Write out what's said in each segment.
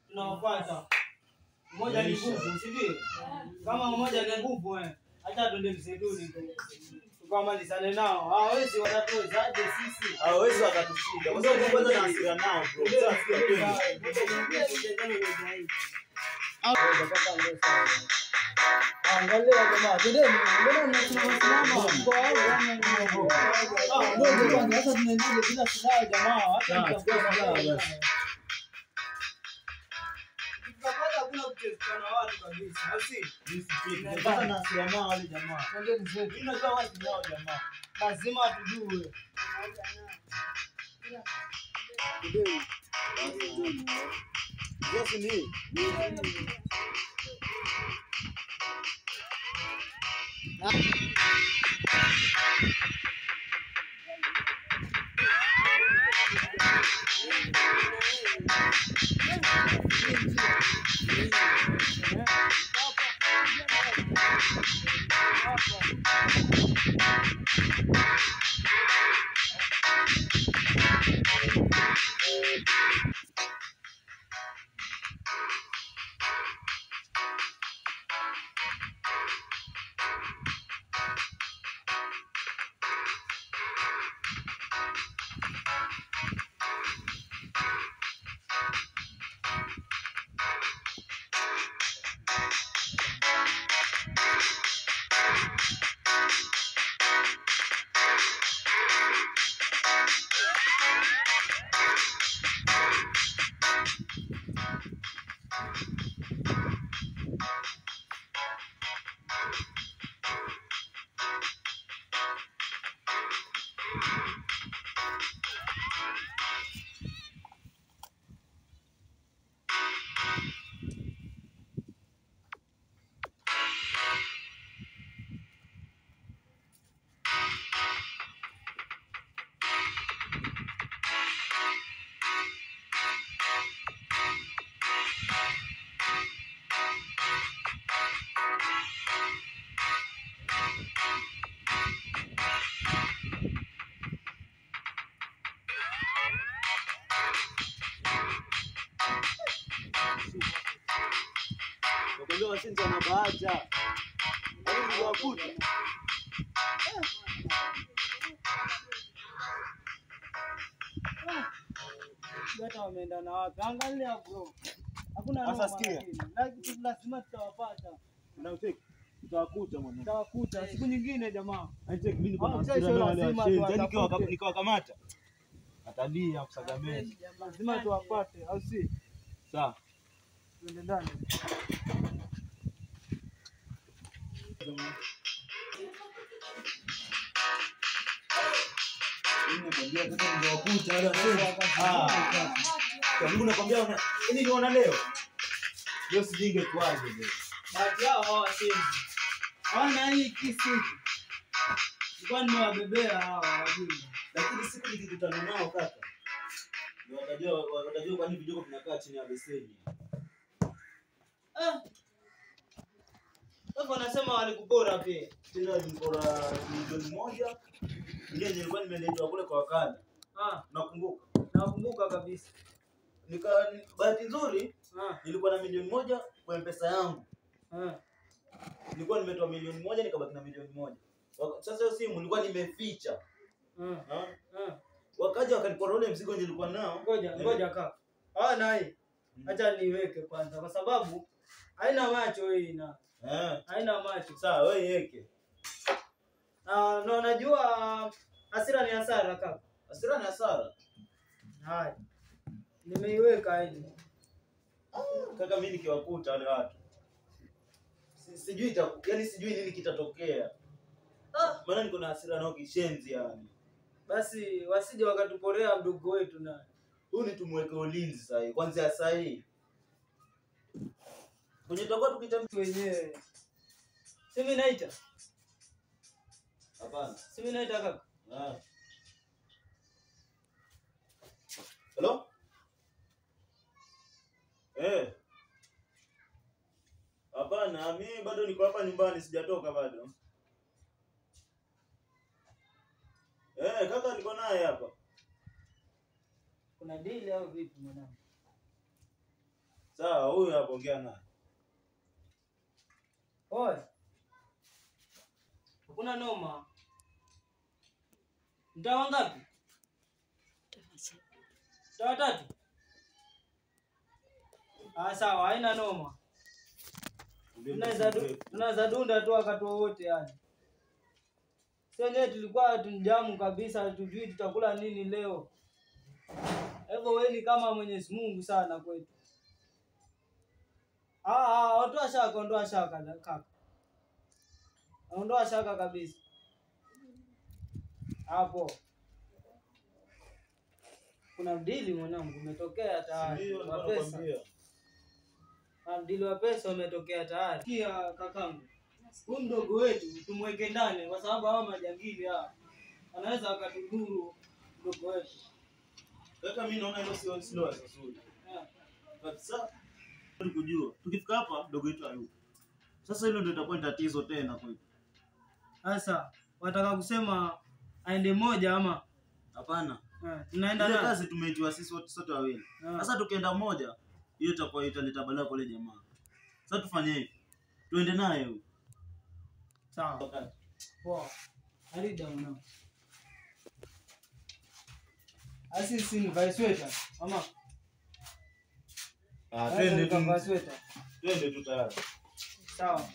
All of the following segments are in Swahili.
tunawafuata. Mmoja ni nguvu, si ndio? Kama mmoja ni nguvu acha tuende msituni tukamalizane nao. Hawezi watatuwezaje sisi? Hawezi wakatushinda. Kwa sababu kwanza na hasira nao bro. Angalia jamaa, twendeni. Mbona mnasimama kwa hao yani nguvu? Ndio kwanza sasa tunaendelea bila silaha jamaa. Hata mtakuwa hakuna kuchezana watu kabisa. Hasi, Sasa na hasira nao wale jamaa. twendeni zetu. Mimi najua watu nao jamaa. Lazima tujue. Yes ni. Ndio washinda na bahata. Hadi wakuta. Hata wameenda na wapi? Angalia bro. Hakuna noma. Sasa sikia. Lazima tutawapata. Unauteki? Tutawakuta mwana. Tutawakuta siku nyingine jamaa. Aiteki mimi niko na hasira na wale washenzi. Nikiwakamata. Atalia kusagameni. Lazima tuwapate au si? Sawa. Twende ndani. Nakwambia sasa ndio wakuta wale washenzi. Mungu nakwambia nini niona leo? Leo sijinge kwaje leo. Baadhi yao hawasemi. Hawana hii kisi. Kwa nini wabebea hawa wajinga? Lakini siku nikikutana nao kaka. Ndio watajua kwa nini vijoko vinakaa chini ya beseni. Sasa wanasema walikupora pia. Tena nilipora milioni 1. Ile nilikuwa nimeletwa kule kwa wakala. Nakumbuka. Nakumbuka kabisa. Bahati nzuri nilikuwa na milioni 1 kwa M-Pesa yangu. Nilikuwa nimetoa milioni 1 nikabaki na milioni 1. Sasa hiyo simu nilikuwa nimeficha. Wakaja wakanipora ule mzigo nilikuwa nao. Ngoja kaka. Naye. Acha niweke kwanza kwa sababu haina macho hii na. Haina macho. Sawa wewe yeke. Na unajua hasira ni hasara kaka. Hasira ni hasara. Haya. Nimeiweka hivi. Kaka mimi nikiwakuta wale watu. Sijui yani sijui nini kitatokea. Maana niko na hasira nao kishenzi yani. Basi wasije wakatuporea mdogo wetu naye. Huyu ni tumweke ulinzi sasa hivi. Kwanza sasa hivi. Kwenye tutakuwa tukita mtu wenyewe. Simi naita. Hapana. Simi naita kaka. Hello? Hapana, mimi bado niko hapa nyumbani sijatoka bado. Kaka niko naye hapa. Kuna deal au vipi mwanangu? Sawa, huyu hapo ongea naye. Oi. Hakuna noma. Mtawa ngapi? Mtawa 3. Sawa, haina noma. Tunaweza dunda tu wakati wote yani. Sasa tulikuwa tunjamu kabisa, hatujui tutakula nini leo. Hivyo wewe ni kama Mwenyezi Mungu sana kwetu. Ondoa shaka kaka. Ondoa shaka kabisa. Hapo. Kuna mdili mwanangu umetokea tayari. Wa pesa. Mdili wa pesa umetokea tayari. Kia kakangu. Huyu mdogo wetu tumweke ndani kwa sababu hao majangili hao anaweza akatudhuru mdogo wetu. Kaka mimi naona hilo sio nzuri. Kabisa. Kujua. Tukifika hapa mdogo wetu hayupo. Sasa hilo ndio itakuwa tatizo tena kwetu. Sasa wataka kusema aende moja ama hapana? Tunaenda na kazi tumeitiwa sisi sote wawili. Sasa tukienda moja hiyo itakuwa italeta balaa kwa ile jamaa. Sasa tufanye hivi. Tuende naye huyo. Sawa. Poa. Alida mwanangu. Asisi ni vice sweater. Mama. Twende tu. Twende tu tayari. Sawa.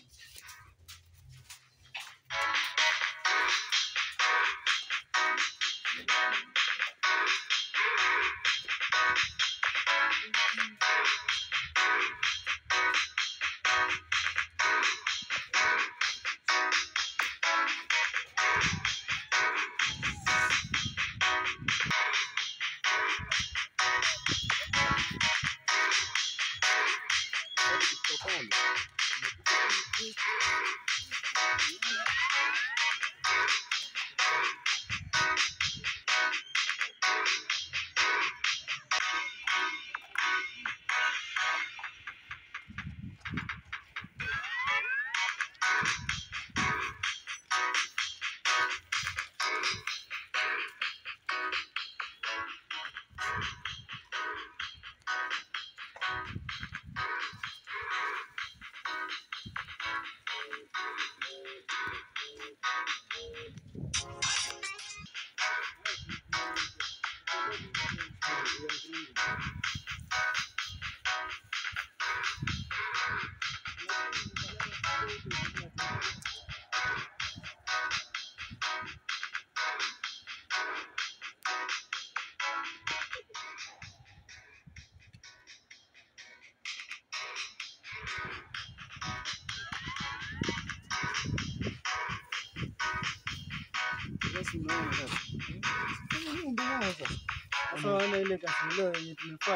Sasa ile kasi leo yenye tumefanya